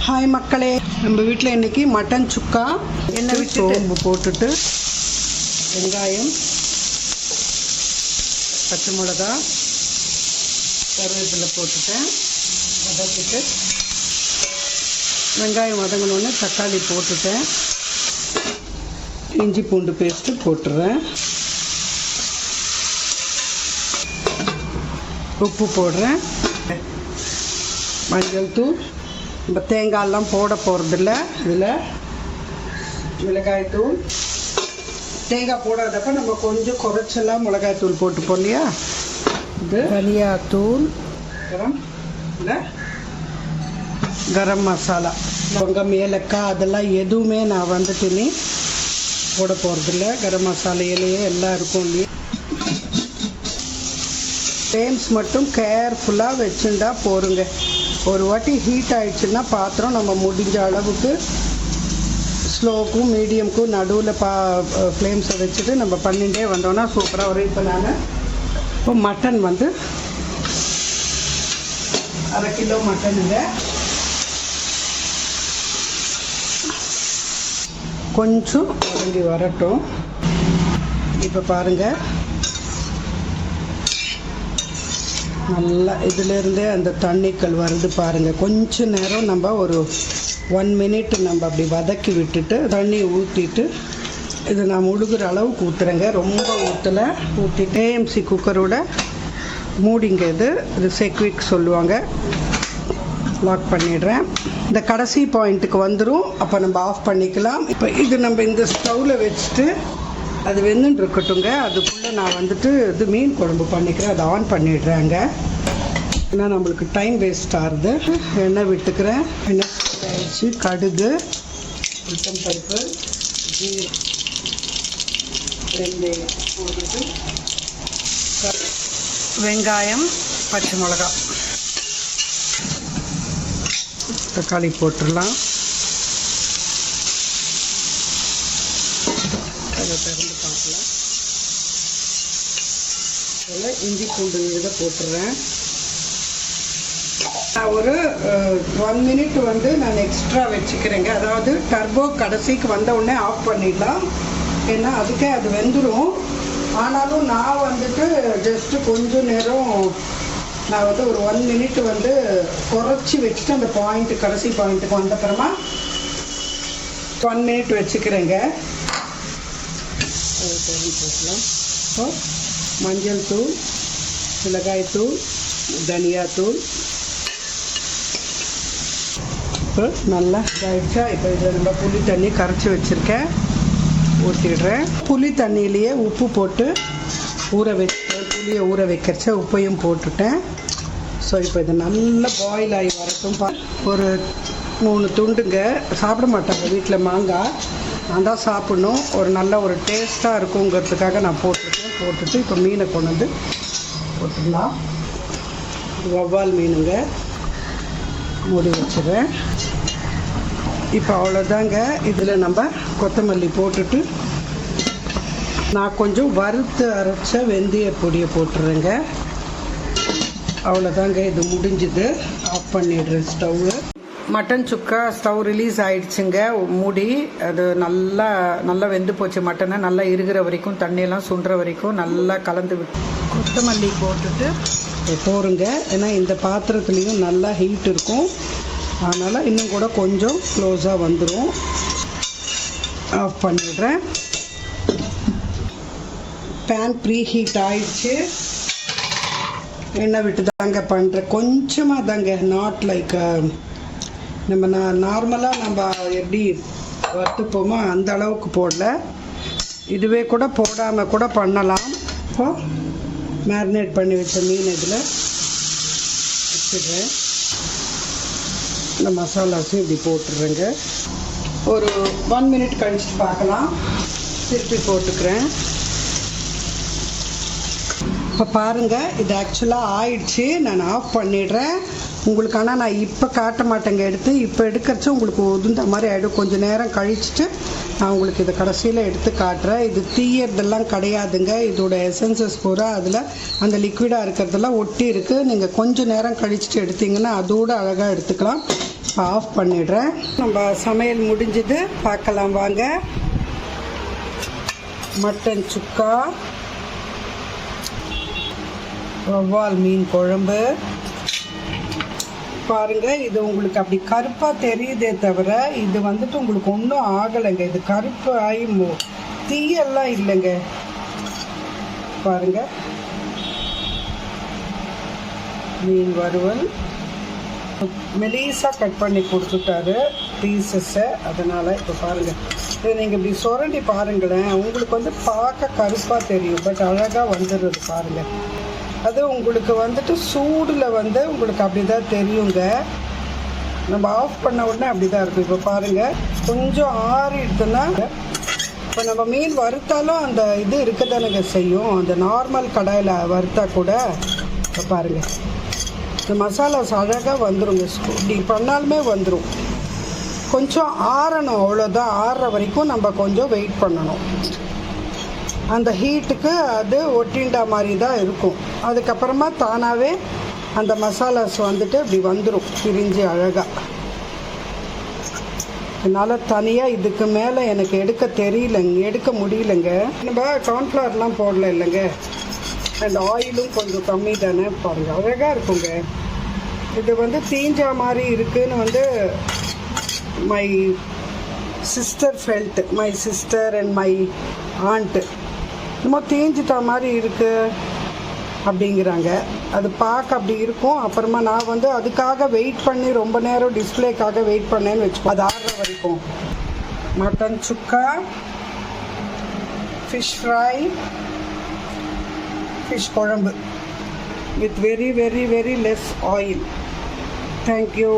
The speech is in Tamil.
ஹாய் மக்களே, நம்ம வீட்டில் இன்றைக்கி மட்டன் சுக்கா எண்ணெய் விட்டு சோம்பு போட்டுட்டு வெங்காயம், பச்சை மிளகா, கருவேப்பிலை போட்டுட்டேன். வதக்கிட்டு வெங்காயம் வதங்கினோடனே தக்காளி போட்டுட்டேன். இஞ்சி பூண்டு பேஸ்ட்டு போட்டுறேன். உப்பு போடுறேன். மஞ்சள் தூள். நம்ம தேங்காயெல்லாம் போட போகிறதில்ல. இதில் மிளகாய் தூள். தேங்காய் போடாதப்ப நம்ம கொஞ்சம் குறைச்செல்லாம் மிளகாய் தூள் போட்டுப்போம் இல்லையா. இது தனியாத்தூள், இல்லை கரம் மசாலா, வெங்காயம், ஏலக்காய் அதெல்லாம் எதுவுமே நான் வந்துட்டு நீ போட போகிறதில்ல. கரம் மசாலையிலேயே எல்லாம் இருக்கும் இல்லையா. ஃப்ளேம்ஸ் மட்டும் கேர்ஃபுல்லாக வச்சுருந்தா போருங்க. ஒரு வாட்டி ஹீட் ஆகிடுச்சுன்னா பாத்திரம் நம்ம முடிஞ்ச அளவுக்கு ஸ்லோவுக்கும் மீடியமுக்கும் நடுவில் ஃப்ளேம்ஸை வச்சுட்டு நம்ம பண்ணிகிட்டே வந்தோன்னா சூப்பராக வரும். இப்போ மட்டன் வந்து 1/2 கிலோ மட்டனுங்க. கொஞ்சம் வதங்கி வரட்டும். இப்போ பாருங்கள், நல்லா இதிலேருந்தே அந்த தண்ணிக்கள் வருது பாருங்கள். கொஞ்ச நேரம் நம்ம ஒரு 1 மினிட் நம்ம அப்படி வதக்கி விட்டுட்டு தண்ணி ஊற்றிட்டு இது நான் முழுகிற அளவுக்கு ஊற்றுறேங்க. ரொம்ப ஊற்றலை. ஊற்றிட்டு ஏஎம்சி குக்கரோட மூடிங்க. இது செக்விக் சொல்லுவாங்க. லாக் பண்ணிடுறேன். இந்த கடைசி பாயிண்ட்டுக்கு வந்துடும். அப்போ நம்ம ஆஃப் பண்ணிக்கலாம். இப்போ இது நம்ம இந்த ஸ்டவ்வில் வச்சுட்டு அது வெந்துன்னு இருக்கட்டுங்க. அதுக்குள்ளே நான் வந்துட்டு இது மீன் குழம்பு பண்ணிக்கிறேன். அதை ஆன் பண்ணிடுறேங்க. ஏன்னா நம்மளுக்கு டைம் வேஸ்ட் ஆகுது. எண்ணெய் விட்டுக்கிறேன். எண்ணெய் ஆயிடுச்சு. கடுகு, உளுத்தம் பருப்பு, வெந்தயம் போட்டுட்டு வெங்காயம், பச்சை மிளகா, தக்காளி போட்டுடலாம். அதை திறந்து பார்க்கலாம். அதில் இஞ்சி பூண்டு இதை போட்டுடுறேன். நான் ஒரு 1 மினிட் வந்து நான் எக்ஸ்ட்ரா வச்சுக்கிறேங்க. அதாவது டர்போ கடைசிக்கு வந்த உடனே ஆஃப் பண்ணிடலாம். ஏன்னா அதுக்கே அது வெந்துடும். ஆனாலும் நான் வந்துட்டு ஜஸ்ட்டு கொஞ்சம் நேரம் நான் வந்து ஒரு 1 மினிட் வந்து குறைச்சி வச்சுட்டு அந்த பாயிண்ட்டு கடைசி பாயிண்ட்டுக்கு வந்தப்புறமா 1 மினிட் வச்சுக்கிறேங்க. போட்டுக்கலாம். இப்போ மஞ்சள் தூள், மிளகாய் தூள், தனியாத்தூள். இப்போ நல்லா இதாகிடுச்சா. இப்போ இதில் நம்ம புளி தண்ணி கரைச்சி வச்சுருக்கேன், ஊற்றிடுறேன். புளி தண்ணியிலேயே உப்பு போட்டு ஊற வச்சுட்டேன். புளியை ஊற வைக்கிறச்ச உப்பையும் போட்டுட்டேன். ஸோ இப்போ இது நல்லா பாயில் ஆகி வரட்டும். ஒரு 3 துண்டுங்க. சாப்பிட மாட்டாங்க வீட்டில் மாங்காய். நான் தான் சாப்பிட்ணும். நல்ல ஒரு டேஸ்ட்டாக இருக்குங்கிறதுக்காக நான் போட்டுருக்கேன். போட்டுட்டு இப்போ மீனை கொண்டு வந்து போட்டுடலாம். வவ்வால் மீனுங்க. மூடி வச்சுருவேன். இப்போ அவ்வளோதாங்க. இதில் நம்ம கொத்தமல்லி போட்டுட்டு நான் கொஞ்சம் வறுத்து அரைச்ச வெந்தய பொடியை போட்டுறேங்க. அவ்வளோதாங்க. இது முடிஞ்சுது. ஆஃப் பண்ணிடுறேன் ஸ்டவ்வு. மட்டன் சுக்கா ஸ்டவ் ரிலீஸ் ஆகிடுச்சுங்க. மூடி அது நல்லா வெந்து போச்சு. மட்டனை நல்லா இருக்கிற வரைக்கும், தண்ணியெல்லாம் சுண்டுற வரைக்கும் நல்லா கலந்து விட்டு கொத்தமல்லி போட்டுட்டு போருங்க. ஏன்னா இந்த பாத்திரத்துலேயும் நல்லா ஹீட் இருக்கும். அதனால் இன்னும் கூட கொஞ்சம் க்ளோஸாக வந்துடும். ஆஃப் பண்ணிடுறேன். பேன் ப்ரீ ஹீட் ஆயிடுச்சு. எண்ணெய் விட்டு தாங்க பண்ணுறேன். கொஞ்சமாக தாங்க. நாட் லைக் நம்ம நார்மலாக நம்ம எப்படி வறுத்துப்போமோ அந்த அளவுக்கு போடல. இதுவே கூட போடாமல் கூட பண்ணலாம். இப்போ மேரினேட் பண்ணி வச்ச மீன் இதில் வச்சுடுறேன். இந்த மசாலாஸும் இப்படி போட்டுடுறேங்க. ஒரு 1 மினிட் கழிச்சுட்டு பார்க்கலாம். திருப்பி போட்டுக்கிறேன். இப்போ பாருங்கள், இது ஆக்சுவலாக ஆயிடுச்சு. நான் ஆஃப் பண்ணிடுறேன். உங்களுக்கு ஆனால் நான் இப்போ காட்ட மாட்டேங்க. இப்போ எடுக்கிறச்சு உங்களுக்கு உதுந்த மாதிரி ஆகிடும். கொஞ்சம் நேரம் கழிச்சுட்டு நான் உங்களுக்கு இதை கடைசியில் எடுத்து காட்டுறேன். இது தீயறதெல்லாம் கிடையாதுங்க. இதோட எசன்சஸ் பூரா அதில் அந்த லிக்விடாக இருக்கிறதெல்லாம் ஒட்டி இருக்குது. நீங்கள் கொஞ்சம் நேரம் கழிச்சுட்டு எடுத்திங்கன்னா அதோடு அழகாக எடுத்துக்கலாம். ஆஃப் பண்ணிடுறேன். நம்ம சமையல் முடிஞ்சது, பார்க்கலாம் வாங்க. மட்டன் சுக்கா, வவ்வால் மீன் குழம்பு பாருங்க. இது உங்களுக்கு அப்படி கருப்பாக தெரியுதே தவிர இது வந்துட்டு உங்களுக்கு ஒன்றும் ஆகலைங்க. இது கருப்பு ஆகி தீயெல்லாம் இல்லைங்க. பாருங்க, மீன் வறுவல் மெலிசாக கட் பண்ணி கொடுத்துட்டாரு பீசஸை. அதனால் இப்போ பாருங்கள், இதை நீங்கள் இப்படி சுரண்டி பாருங்களேன். உங்களுக்கு வந்து பார்க்க கருப்பாக தெரியும், பட் அழகாக வந்துடுறது பாருங்கள். அது உங்களுக்கு வந்துட்டு சூடில் வந்து உங்களுக்கு அப்படி தான் தெரியுங்க. நம்ம ஆஃப் பண்ண உடனே அப்படி தான் இருக்கும். இப்போ பாருங்கள், கொஞ்சம் ஆறிடுதுன்னா, இப்போ நம்ம மீன் வறுத்தாலும் அந்த இது இருக்க தானுங்க செய்யும். அந்த நார்மல் கடாயில் வறுத்தா கூட இப்போ பாருங்கள், இந்த மசாலாஸ் அழகாக வந்துடுங்க. இப்படி பண்ணாலுமே வந்துடும். கொஞ்சம் ஆறணும், அவ்வளோதான். ஆறுற வரைக்கும் நம்ம கொஞ்சம் வெயிட் பண்ணணும். அந்த ஹீட்டுக்கு அது ஒட்டிண்டா மாதிரி தான் இருக்கும். அதுக்கப்புறமா தானாகவே அந்த மசாலாஸ் வந்துட்டு இப்படி வந்துடும் பிரிஞ்சு அழகாக. என்னால் தனியாக இதுக்கு மேலே எனக்கு எடுக்க முடியலைங்க. நம்ம கார்ன்ஃப்ளவர்லாம் போடல இல்லைங்க, அண்ட் ஆயிலும் கொஞ்சம் கம்மி தானே. பாருங்கள், அழகாக இருக்குங்க. இது வந்து தீஞ்சா மாதிரி இருக்குதுன்னு வந்து my sister and my aunt இன்னும் தீஞ்சிட்டா மாதிரி இருக்குது அப்படிங்கிறாங்க. அது பார்க்க அப்படி இருக்கும். அப்புறமா நான் வந்து அதுக்காக வெயிட் பண்ணி ரொம்ப நேரம் டிஸ்பிளேக்காக வெயிட் பண்ணேன்னு வச்சுக்கோ, அது ஆடுற வரைக்கும். மட்டன் சுக்கா, ஃபிஷ் ஃப்ரை, ஃபிஷ் குழம்பு with very less oil. Thank you.